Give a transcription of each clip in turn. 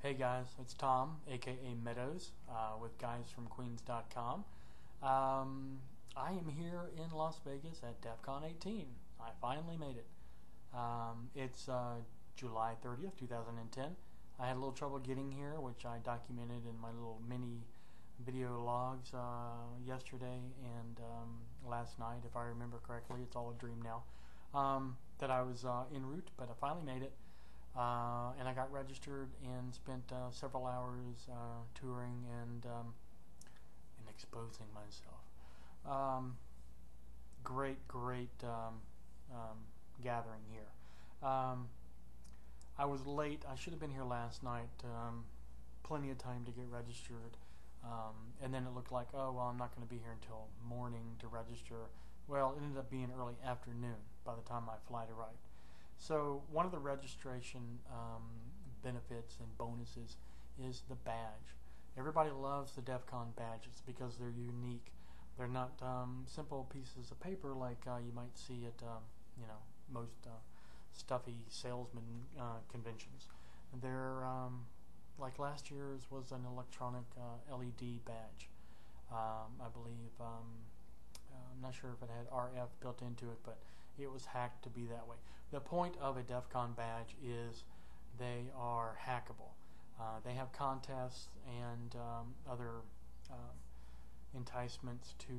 Hey guys, it's Tom, aka Meadows, with guysfromqueens.com. I am here in Las Vegas at DEF CON 18. I finally made it. It's July 30th, 2010. I had a little trouble getting here, which I documented in my little mini video logs yesterday and last night, if I remember correctly. It's all a dream now. That I was en route, but I finally made it. And I got registered and spent several hours touring and exposing myself. Great gathering here. I was late. I should have been here last night. Plenty of time to get registered. And then it looked like, oh, well, I'm not going to be here until morning to register. Well, it ended up being early afternoon by the time my flight arrived. So one of the registration benefits and bonuses is the badge. Everybody loves the DEF CON badges because they're unique. They're not simple pieces of paper like you might see at most stuffy salesman conventions. They're like last year's was an electronic LED badge. I believe I'm not sure if it had RF built into it, but it was hacked to be that way. The point of a DEF CON badge is they are hackable. They have contests and other enticements to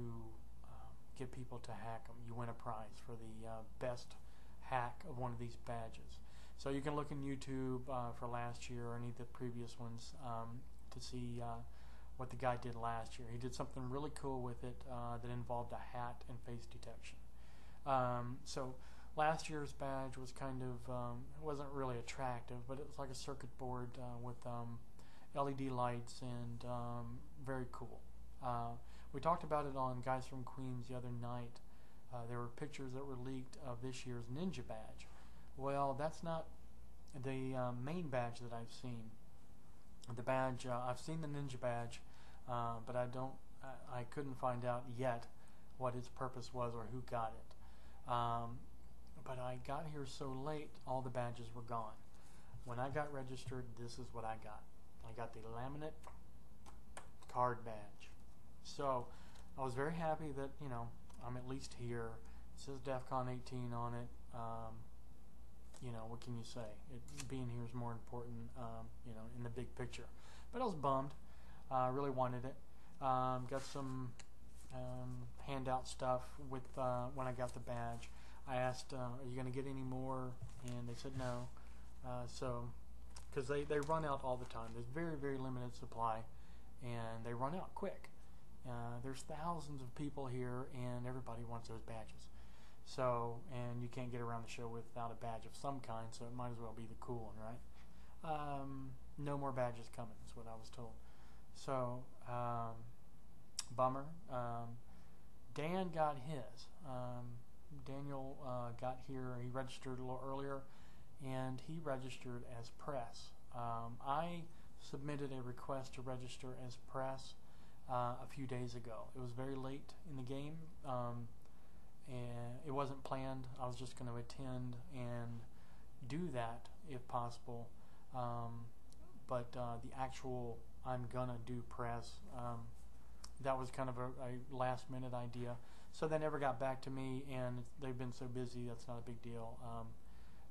get people to hack them. You win a prize for the best hack of one of these badges. So you can look in YouTube for last year or any of the previous ones to see what the guy did last year. He did something really cool with it that involved a hat and face detection. So last year's badge was kind of, it wasn't really attractive, but it was like a circuit board with LED lights and very cool. We talked about it on Guys from Queens the other night. There were pictures that were leaked of this year's Ninja badge. Well, that's not the main badge that I've seen. The badge, I've seen the Ninja badge, but I couldn't find out yet what its purpose was or who got it. But I got here so late, all the badges were gone. When I got registered, this is what I got. I got the laminate card badge. So I was very happy that, I'm at least here. It says DEF CON 18 on it. What can you say? Being here is more important, in the big picture. But I was bummed. I really wanted it. Got some handout stuff with when I got the badge. I asked, are you going to get any more? And they said no. Because they run out all the time. There's very limited supply, and they run out quick. There's thousands of people here, and everybody wants those badges. So, and you can't get around the show without a badge of some kind, so it might as well be the cool one, right? No more badges coming, is what I was told. So, bummer. Dan got his. Daniel got here, he registered a little earlier, and he registered as press. I submitted a request to register as press a few days ago. It was very late in the game. And it wasn't planned. I was just going to attend and do that if possible. But the actual I'm gonna do press, that was kind of a last minute idea. So they never got back to me, and they've been so busy. That's not a big deal.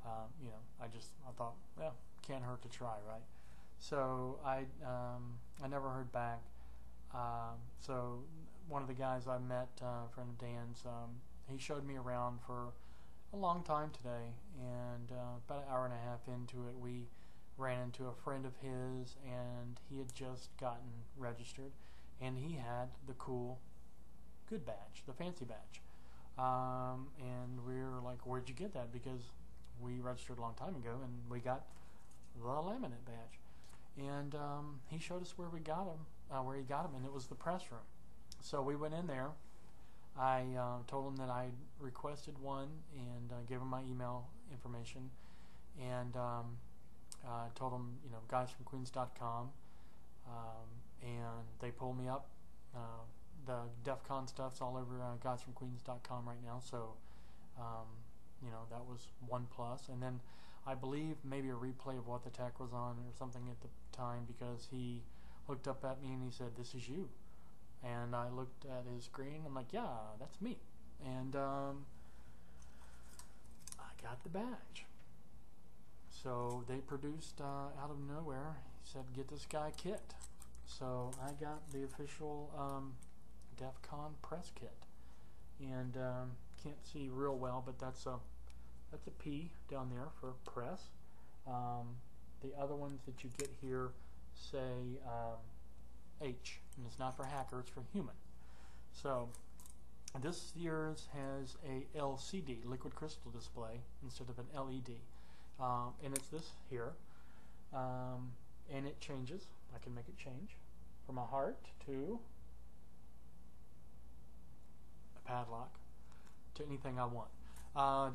I thought, well, can't hurt to try, right? So I never heard back. So one of the guys I met, a friend of Dan's, he showed me around for a long time today, and about an hour and a half into it, we ran into a friend of his, and he had just gotten registered, and he had the cool, good badge, the fancy badge. And we were like, where'd you get that? Because we registered a long time ago, and we got the laminate badge. And he showed us where we got him, where he got him, and it was the press room. So we went in there. I told him that I requested one, and gave him my email information, and told him, guysfromqueens.com, and they pulled me up. The DEF CON stuff's all over guysfromqueens.com right now, so that was one plus. And then I believe maybe a replay of What the Tech was on or something at the time, because he looked up at me and he said, "This is you." And I looked at his screen. I'm like, "Yeah, that's me." And I got the badge. So they produced out of nowhere. He said, "Get this guy a kit." So I got the official DEF CON press kit, and can't see real well, but that's a P down there for press. The other ones that you get here say H, and it's not for hacker, it's for human. So this year's has a LCD, liquid crystal display, instead of an LED, and it's this here, and it changes. I can make it change from a heart to a padlock to anything I want.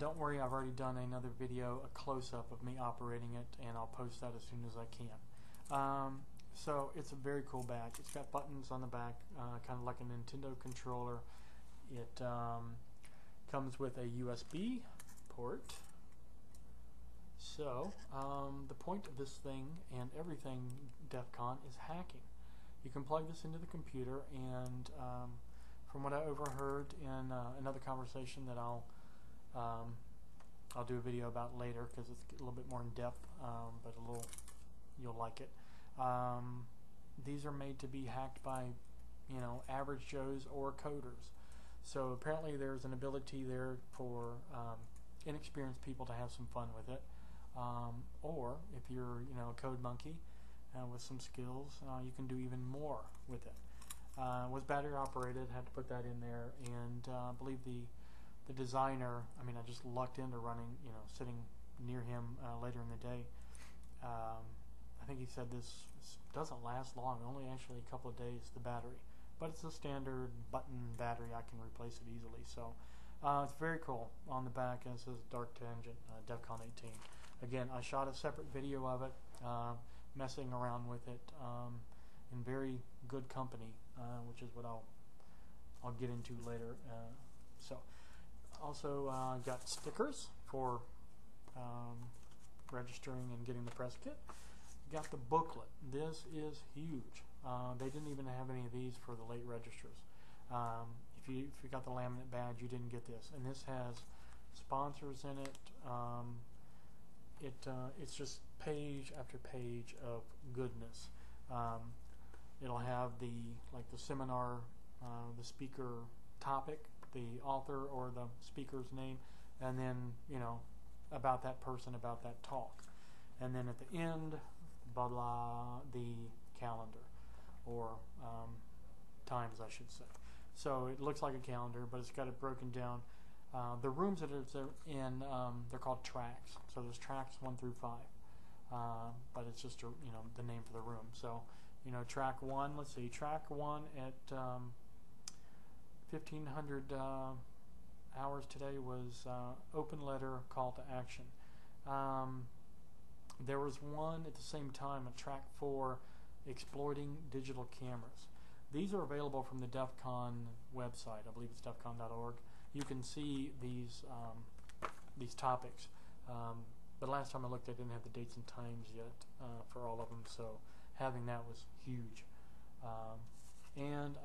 Don't worry, I've already done another video, a close-up of me operating it, and I'll post that as soon as I can. So it's a very cool badge. It's got buttons on the back, kind of like a Nintendo controller. It comes with a USB port. So the point of this thing and everything DEF CON is hacking. You can plug this into the computer, and from what I overheard in another conversation that I'll do a video about later, because it's a little bit more in depth, but you'll like it. These are made to be hacked by average Joes or coders. So apparently there's an ability there for inexperienced people to have some fun with it, or if you're a code monkey with some skills, you can do even more with it. Was battery operated, had to put that in there, and I believe the designer, I just lucked into running, sitting near him later in the day. I think he said this doesn't last long, only actually a couple of days, the battery. But it's a standard button battery, I can replace it easily. So it's very cool. On the back, and it says Dark Tangent, DEF CON 18. Again, I shot a separate video of it, messing around with it in very good company, which is what I'll get into later. So also got stickers for registering and getting the press kit. Got the booklet. This is huge. They didn't even have any of these for the late registrars. If you got the laminate badge, you didn't get this. And this has sponsors in it. It's just page after page of goodness. It'll have the seminar, the speaker topic, the author or the speaker's name, and then about that person, about that talk, and then at the end, blah blah, the calendar, or times, I should say. So it looks like a calendar, but it's got it broken down. The rooms that it's in, they're called tracks. So there's tracks 1 through 5, but it's just the name for the room. So track 1. Let's see, track 1 at 1500 hours today was open letter call to action. There was one at the same time at track 4, exploiting digital cameras. These are available from the DEF CON website. I believe it's defcon.org. You can see these topics. But last time I looked, I didn't have the dates and times yet for all of them, so having that was huge. And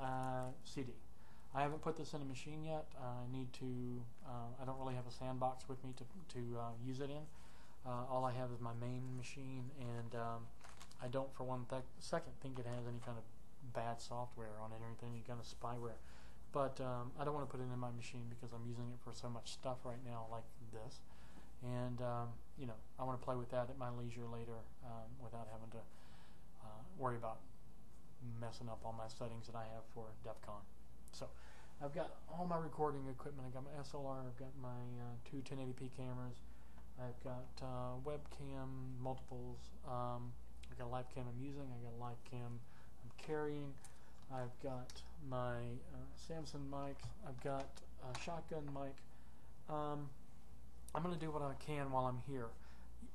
CD. I haven't put this in a machine yet. I need to. I don't really have a sandbox with me to use it in. All I have is my main machine, and I don't for one second think it has any kind of bad software on it or anything, any kind of spyware. But I don't want to put it in my machine because I'm using it for so much stuff right now, like this. And I want to play with that at my leisure later without having to worry about messing up all my settings that I have for DEF CON. So I've got all my recording equipment. I've got my SLR, I've got my two 1080p cameras, I've got webcam multiples, I've got a live cam I'm using, I've got a live cam I'm carrying, I've got my Samsung mics, I've got a shotgun mic. I'm going to do what I can while I'm here.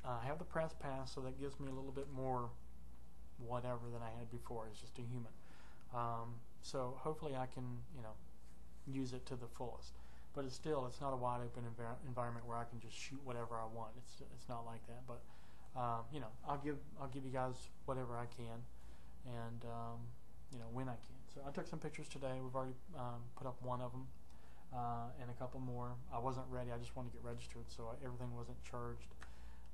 I have the press pass, so that gives me a little bit more whatever than I had before. It's just a human. So hopefully I can, use it to the fullest. but it's not a wide open environment where I can just shoot whatever I want. It's not like that. But you know, I'll give you guys whatever I can, and you know, when I can. So I took some pictures today. We've already put up one of them, and a couple more. I wasn't ready. I just wanted to get registered, so everything wasn't charged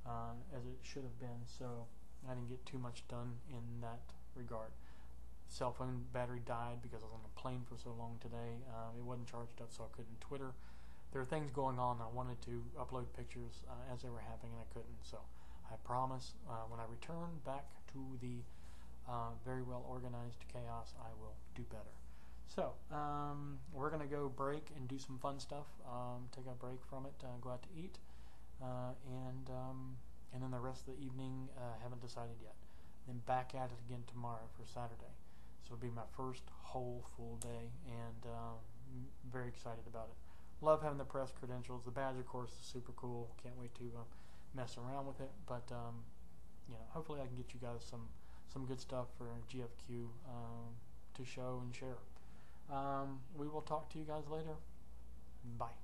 as it should have been. So I didn't get too much done in that regard. Cell phone battery died because I was on a plane for so long today. It wasn't charged up, so I couldn't Twitter. There are things going on. I wanted to upload pictures as they were happening, and I couldn't. So I promise when I return back to the very well organized chaos, I will do better. So we're going to go break and do some fun stuff. Take a break from it, go out to eat, and then the rest of the evening, haven't decided yet. Then back at it again tomorrow for Saturday. So it'll be my first whole full day, and very excited about it. Love having the press credentials. The badge, of course, is super cool. Can't wait to mess around with it. But you know, hopefully I can get you guys some good stuff for GFQ to show and share. We will talk to you guys later. Bye.